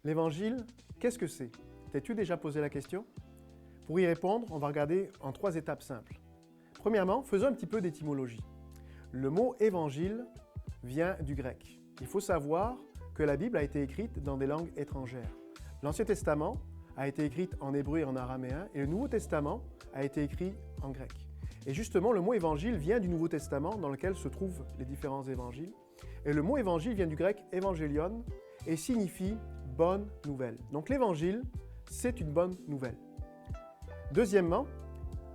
L'évangile, qu'est-ce que c'est? T'es-tu déjà posé la question? Pour y répondre, on va regarder en 3 étapes simples. Premièrement, faisons un petit peu d'étymologie. Le mot évangile vient du grec. Il faut savoir que la Bible a été écrite dans des langues étrangères. L'Ancien Testament a été écrit en hébreu et en araméen, et le Nouveau Testament a été écrit en grec. Et justement, le mot évangile vient du Nouveau Testament, dans lequel se trouvent les différents évangiles. Et le mot évangile vient du grec évangélion et signifie bonne nouvelle. Donc l'évangile, c'est une bonne nouvelle. Deuxièmement,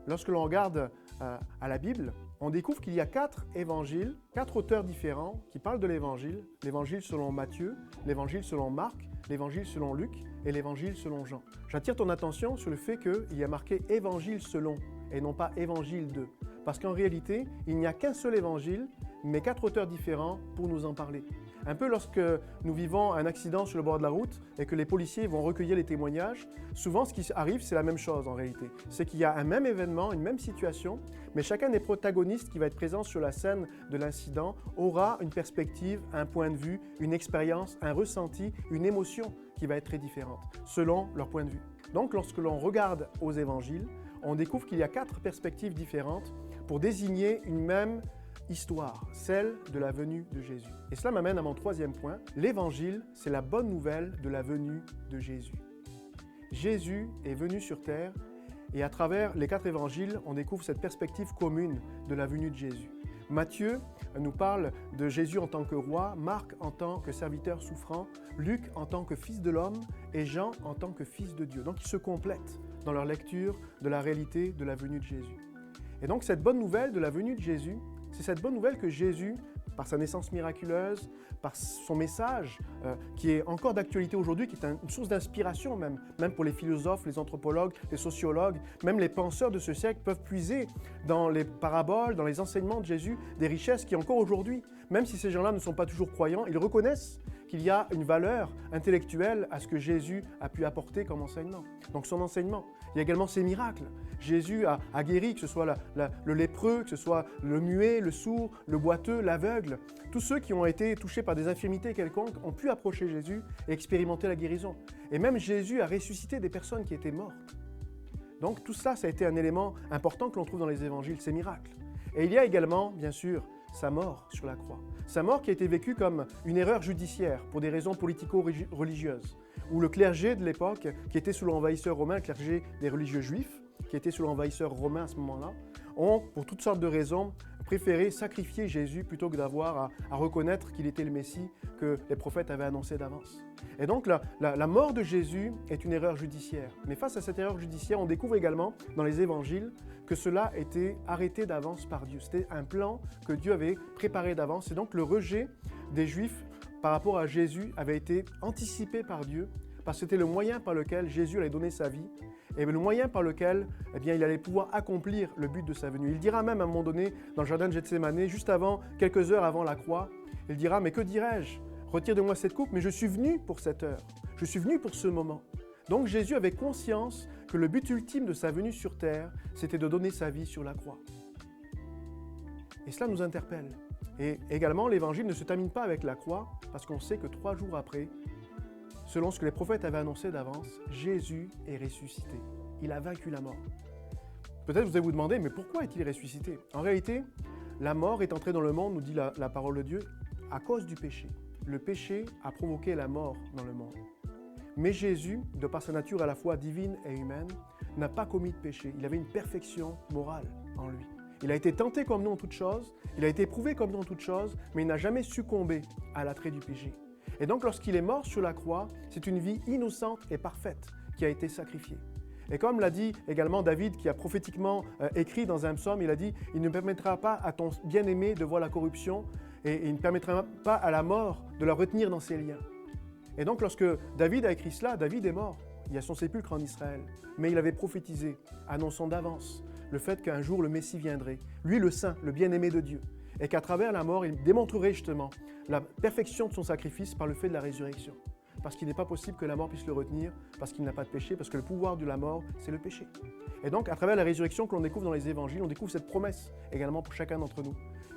lorsque l'on regarde à la Bible, on découvre qu'il y a 4 évangiles, 4 auteurs différents qui parlent de l'évangile. L'évangile selon Matthieu, l'évangile selon Marc, l'évangile selon Luc et l'évangile selon Jean. J'attire ton attention sur le fait qu'il y a marqué évangile selon et non pas évangile de. Parce qu'en réalité, il n'y a qu'un seul évangile, mais 4 auteurs différents pour nous en parler. Un peu lorsque nous vivons un accident sur le bord de la route et que les policiers vont recueillir les témoignages, souvent ce qui arrive, c'est la même chose en réalité. C'est qu'il y a un même événement, une même situation, mais chacun des protagonistes qui va être présent sur la scène de l'incident aura une perspective, un point de vue, une expérience, un ressenti, une émotion qui va être très différente, selon leur point de vue. Donc lorsque l'on regarde aux évangiles, on découvre qu'il y a 4 perspectives différentes pour désigner une même histoire, celle de la venue de Jésus. Et cela m'amène à mon 3e point. L'évangile, c'est la bonne nouvelle de la venue de Jésus. Jésus est venu sur terre et à travers les 4 évangiles, on découvre cette perspective commune de la venue de Jésus. Matthieu nous parle de Jésus en tant que roi, Marc en tant que serviteur souffrant, Luc en tant que fils de l'homme et Jean en tant que fils de Dieu. Donc ils se complètent dans leur lecture de la réalité de la venue de Jésus. Et donc cette bonne nouvelle de la venue de Jésus, c'est cette bonne nouvelle que Jésus, par sa naissance miraculeuse, par son message qui est encore d'actualité aujourd'hui, qui est une source d'inspiration même pour les philosophes, les anthropologues, les sociologues, même les penseurs de ce siècle peuvent puiser dans les paraboles, dans les enseignements de Jésus, des richesses qui encore aujourd'hui, même si ces gens-là ne sont pas toujours croyants, ils reconnaissent qu'il y a une valeur intellectuelle à ce que Jésus a pu apporter comme enseignement. Donc son enseignement. Il y a également ses miracles. Jésus a guéri, que ce soit le lépreux, que ce soit le muet, le sourd, le boiteux, l'aveugle. Tous ceux qui ont été touchés par des infirmités quelconques ont pu approcher Jésus et expérimenter la guérison. Et même Jésus a ressuscité des personnes qui étaient mortes. Donc tout ça, ça a été un élément important que l'on trouve dans les évangiles, ces miracles. Et il y a également, bien sûr, sa mort sur la croix. Sa mort qui a été vécue comme une erreur judiciaire pour des raisons politico-religieuses, où le clergé de l'époque, qui était sous l'envahisseur romain, le clergé des religieux juifs, qui était sous l'envahisseur romain à ce moment-là, ont, pour toutes sortes de raisons, préféré sacrifier Jésus plutôt que d'avoir à reconnaître qu'il était le Messie que les prophètes avaient annoncé d'avance. Et donc la mort de Jésus est une erreur judiciaire. Mais face à cette erreur judiciaire, on découvre également dans les évangiles que cela était arrêté d'avance par Dieu. C'était un plan que Dieu avait préparé d'avance. Et donc le rejet des Juifs par rapport à Jésus avait été anticipé par Dieu parce que c'était le moyen par lequel Jésus allait donner sa vie et le moyen par lequel il allait pouvoir accomplir le but de sa venue. Il dira même à un moment donné, dans le jardin de Gethsémanée, juste avant, quelques heures avant la croix, il dira « Mais que dirais-je ? Retire de moi cette coupe, mais je suis venu pour cette heure. Je suis venu pour ce moment. » Donc Jésus avait conscience que le but ultime de sa venue sur terre, c'était de donner sa vie sur la croix. Et cela nous interpelle. Et également, l'évangile ne se termine pas avec la croix, parce qu'on sait que 3 jours après, selon ce que les prophètes avaient annoncé d'avance, Jésus est ressuscité. Il a vaincu la mort. Peut-être vous allez vous demander, mais pourquoi est-il ressuscité? En réalité, la mort est entrée dans le monde, nous dit la parole de Dieu, à cause du péché. Le péché a provoqué la mort dans le monde. Mais Jésus, de par sa nature à la fois divine et humaine, n'a pas commis de péché. Il avait une perfection morale en lui. Il a été tenté comme nous en toutes choses, il a été éprouvé comme nous en toutes choses, mais il n'a jamais succombé à l'attrait du péché. Et donc lorsqu'il est mort sur la croix, c'est une vie innocente et parfaite qui a été sacrifiée. Et comme l'a dit également David, qui a prophétiquement écrit dans un psaume, il a dit « Il ne permettra pas à ton bien-aimé de voir la corruption et il ne permettra pas à la mort de la retenir dans ses liens. » Et donc lorsque David a écrit cela, David est mort. Il y a son sépulcre en Israël. Mais il avait prophétisé, annonçant d'avance le fait qu'un jour le Messie viendrait, lui le saint, le bien-aimé de Dieu, et qu'à travers la mort, il démontrerait justement la perfection de son sacrifice par le fait de la résurrection. Parce qu'il n'est pas possible que la mort puisse le retenir, parce qu'il n'a pas de péché, parce que le pouvoir de la mort, c'est le péché. Et donc, à travers la résurrection que l'on découvre dans les évangiles, on découvre cette promesse également pour chacun d'entre nous,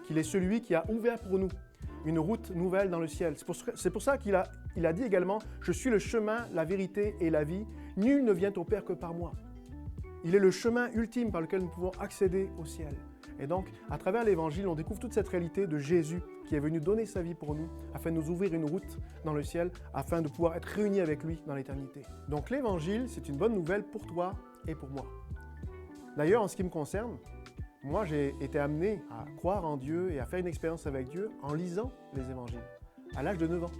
qu'il est celui qui a ouvert pour nous une route nouvelle dans le ciel. C'est pour ça qu'il a dit également « Je suis le chemin, la vérité et la vie. Nul ne vient au Père que par moi. » Il est le chemin ultime par lequel nous pouvons accéder au ciel. Et donc, à travers l'Évangile, on découvre toute cette réalité de Jésus qui est venu donner sa vie pour nous, afin de nous ouvrir une route dans le ciel, afin de pouvoir être réunis avec lui dans l'éternité. Donc l'Évangile, c'est une bonne nouvelle pour toi et pour moi. D'ailleurs, en ce qui me concerne, moi j'ai été amené à croire en Dieu et à faire une expérience avec Dieu en lisant les Évangiles, à l'âge de 9 ans.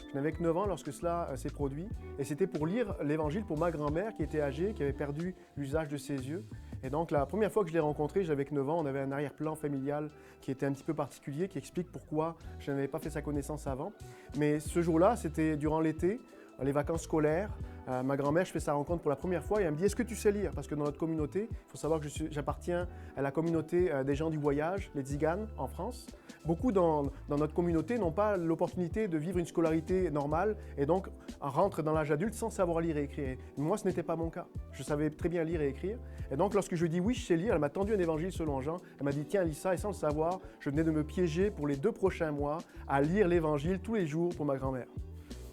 Je n'avais que 9 ans lorsque cela s'est produit, et c'était pour lire l'Évangile pour ma grand-mère qui était âgée, qui avait perdu l'usage de ses yeux. Et donc la première fois que je l'ai rencontré, j'avais que 9 ans, on avait un arrière-plan familial qui était un petit peu particulier, qui explique pourquoi je n'avais pas fait sa connaissance avant. Mais ce jour-là, c'était durant l'été, les vacances scolaires. Ma grand-mère, je fais sa rencontre pour la première fois et elle me dit « Est-ce que tu sais lire ?» Parce que dans notre communauté, il faut savoir que j'appartiens à la communauté des gens du voyage, les Tziganes en France. Beaucoup dans notre communauté n'ont pas l'opportunité de vivre une scolarité normale et donc rentrent dans l'âge adulte sans savoir lire et écrire. Moi, ce n'était pas mon cas. Je savais très bien lire et écrire. Et donc, lorsque je dis « Oui, je sais lire », elle m'a tendu un évangile selon Jean. Elle m'a dit « Tiens, lis ça » et sans le savoir, je venais de me piéger pour les 2 prochains mois à lire l'évangile tous les jours pour ma grand-mère.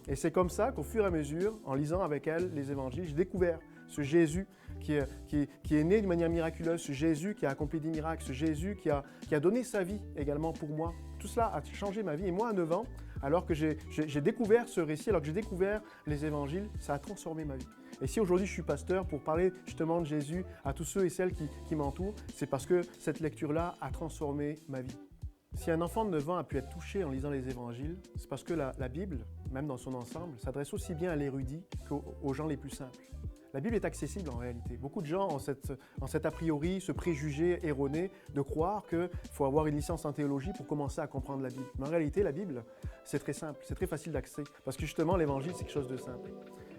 Et c'est comme ça qu'au fur et à mesure, en lisant avec elle les évangiles, j'ai découvert ce Jésus qui est né d'une manière miraculeuse, ce Jésus qui a accompli des miracles, ce Jésus qui a donné sa vie également pour moi. Tout cela a changé ma vie. Et moi, à 9 ans, alors que j'ai découvert ce récit, alors que j'ai découvert les évangiles, ça a transformé ma vie. Et si aujourd'hui je suis pasteur pour parler justement de Jésus à tous ceux et celles qui m'entourent, c'est parce que cette lecture-là a transformé ma vie. Si un enfant de 9 ans a pu être touché en lisant les évangiles, c'est parce que la Bible, même dans son ensemble, s'adresse aussi bien à l'érudit qu'aux gens les plus simples. La Bible est accessible en réalité. Beaucoup de gens ont cet a priori, ce préjugé erroné de croire qu'il faut avoir une licence en théologie pour commencer à comprendre la Bible. Mais en réalité, la Bible, c'est très simple, c'est très facile d'accès, parce que justement, l'évangile, c'est quelque chose de simple.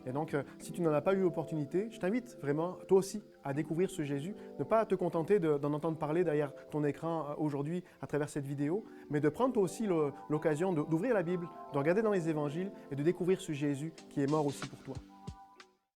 Et donc, si tu n'en as pas eu l'opportunité, je t'invite vraiment, toi aussi, à découvrir ce Jésus. Ne pas te contenter d'en entendre parler derrière ton écran aujourd'hui à travers cette vidéo, mais de prendre toi aussi l'occasion d'ouvrir la Bible, de regarder dans les évangiles et de découvrir ce Jésus qui est mort aussi pour toi.